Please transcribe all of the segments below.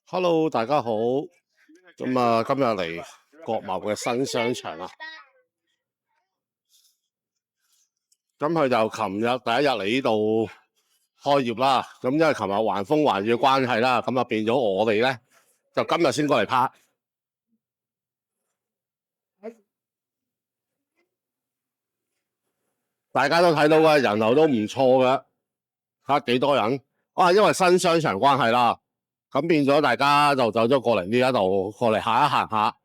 Hello，大家好。咁啊，今日嚟國貿嘅新商場啦。咁佢就琴日第一日嚟呢度開業啦。咁因為琴日橫風橫雨嘅關係啦，咁啊變咗我哋咧就今日先過嚟拍。大家都睇到嘅人流都唔錯嘅，睇下幾多人。因為新商場關係啦，咁變咗大家就走咗過嚟呢一度，過嚟行一行下，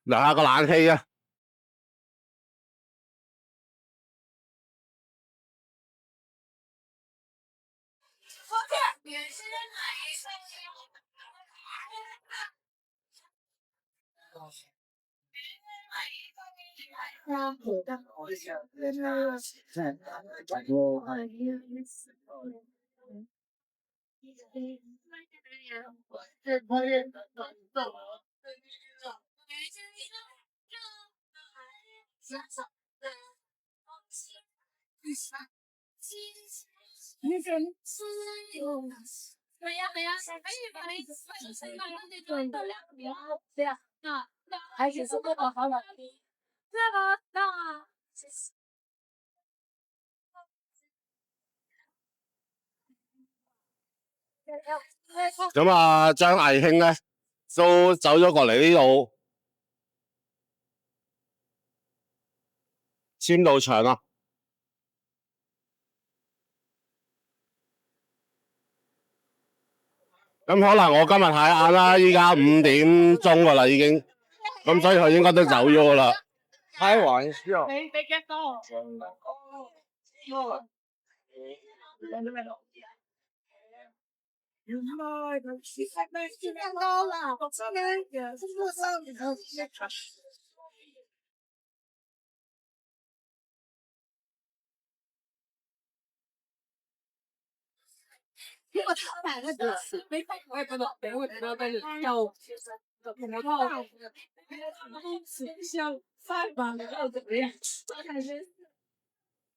涼下個冷氣啊！咁啊，張藝興咧都走咗過嚟呢度簽到場啦。咁可能我今日太晏啦，依家5點鐘噶啦已經，咁所以佢應該都走咗噶啦。開玩笑。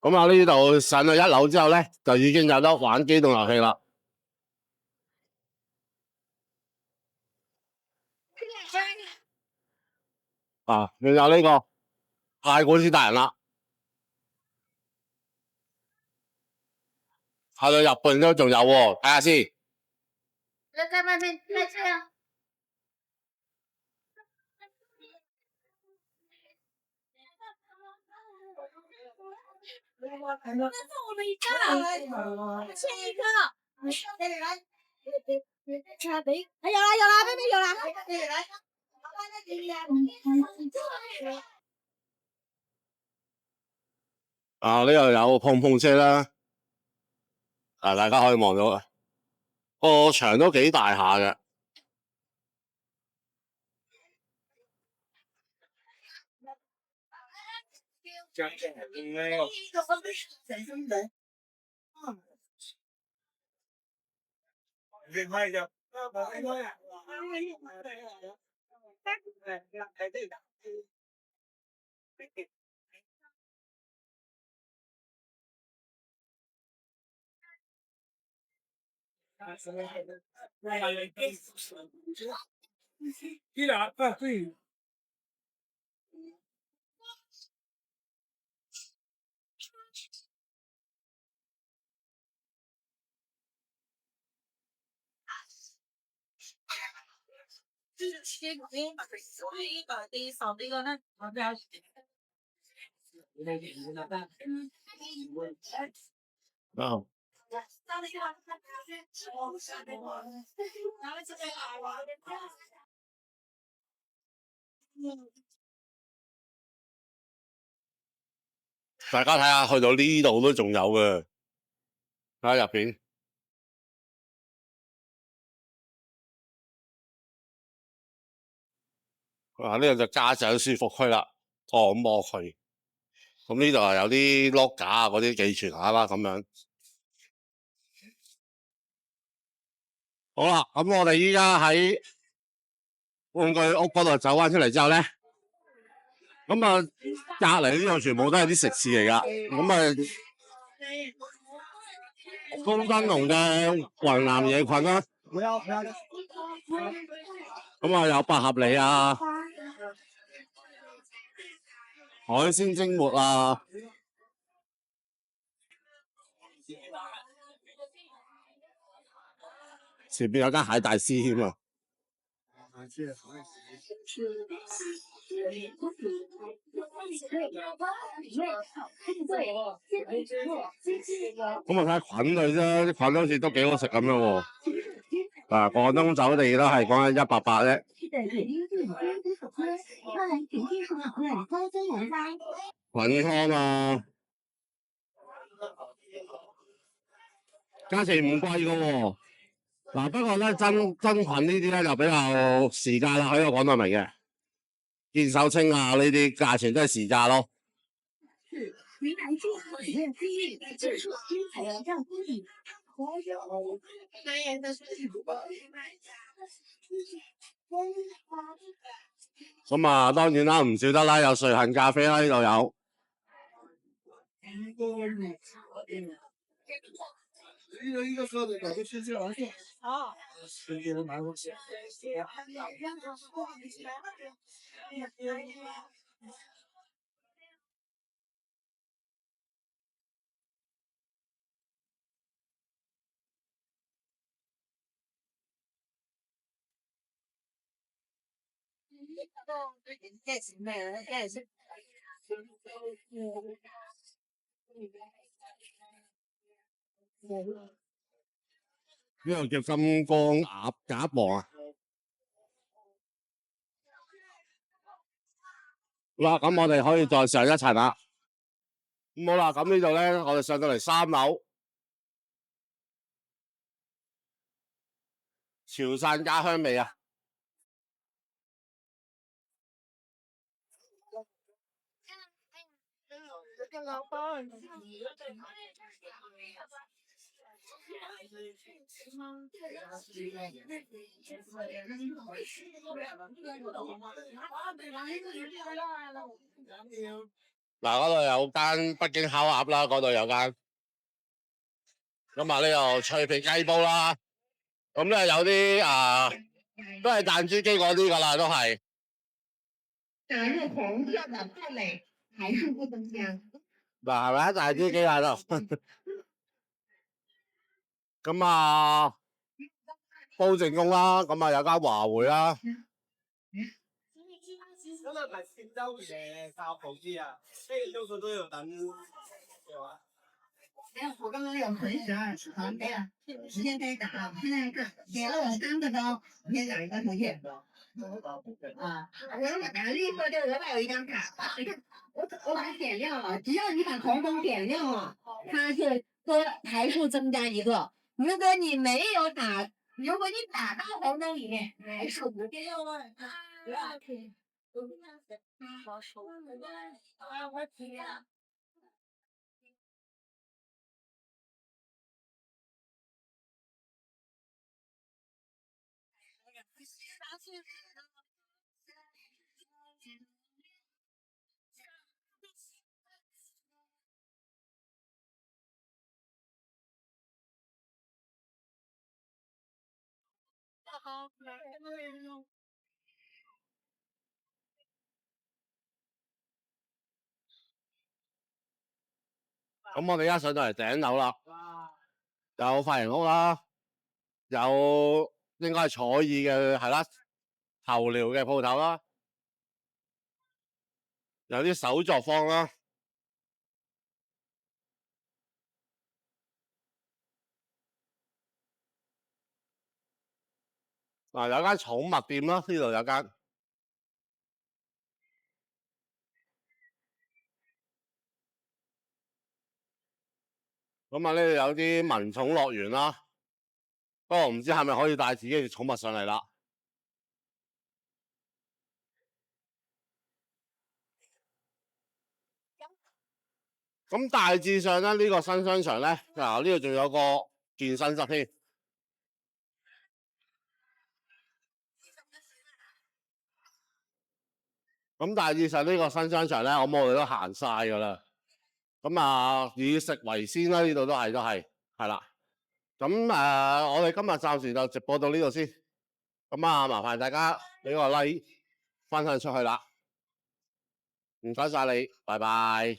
咁啊，呢度上到1樓之後咧，就已經有得玩機動遊戲啦。仲有呢個太古斯大人啦，去到日本都仲有喎，睇下先。你在外面開車啊？那是我們一個，先一個。有啦，妹妹有啦。呢度有碰碰車啦，大家可以望到啊，個場都幾大下嘅。大家睇下，去到呢度都仲有嘅，睇下入邊。呢度就家長舒服區啦，按摩區。咁呢度係有啲 lock 架啊，嗰啲寄存下啦咁樣。好啦，咁我哋依家喺玩具屋嗰度走翻出嚟之後咧，咁啊隔離呢度全部都係啲食肆嚟噶，咁啊豐真龍嘅雲南野菌啦。咁啊有百合梨啊，海鮮蒸活啊，前邊有間蟹大師添啊！咁我睇下菌類啫，啲菌好似都幾好食咁樣喎。嗱，廣東走地都係講緊180啫。菌湯啊，價錢唔貴噶喎。嗱，不過咧真菌呢啲咧就比較時價啦，喺度講到明嘅。見手青啊呢啲價錢都係時價咯。咁啊，當然啦，唔少得啦，有瑞幸咖啡啦，呢度有。呢個叫金剛鴨王啊！好啦，咁我哋可以再上一層啦。咁好啦，咁呢度咧，我哋上到嚟3樓，潮汕家鄉味啊！嗱，嗰度有間北京烤鴨啦，嗰度有間。咁啊，呢度脆皮雞煲啦。咁咧有啲都係彈珠機嗰啲噶啦，都係。打入紅色的堡壘還是不增加。嗱，係咪啊？彈珠機喺度。咁啊，煲正宗啦。咁啊，有間華匯啦。咁啊，唔係潮州嘅教好啲啊，即係多數都要等嘅話。哎呀，我剛剛有12好，沒了，時間該打了。現在是點了我3個刀，我先講一個圖片。啊，我把綠色就額外有一張卡，我把它點亮了，只要你把紅燈點亮了，它是多台數增加一個。如果你沒有打，如果你打到紅燈裡面，台數不變。咁我哋而家上到嚟頂樓啦，有髮型屋啦，有應該係彩耳嘅係啦，頭療嘅鋪頭啦，有啲手作坊啦。嗱，有間寵物店啦，呢度有間。咁啊，呢度有啲民寵樂園啦，不過唔知係咪可以帶自己嘅寵物上嚟啦。咁大致上咧，呢個新商場咧，嗱呢度仲有個健身室添。咁大致上呢個新商場咧，我哋都行晒㗎啦。咁啊，以食為先啦，呢度都係啦。咁我哋今日暫時就直播到呢度先。咁啊，麻煩大家俾個 like 分享出去啦，唔該晒你，拜拜。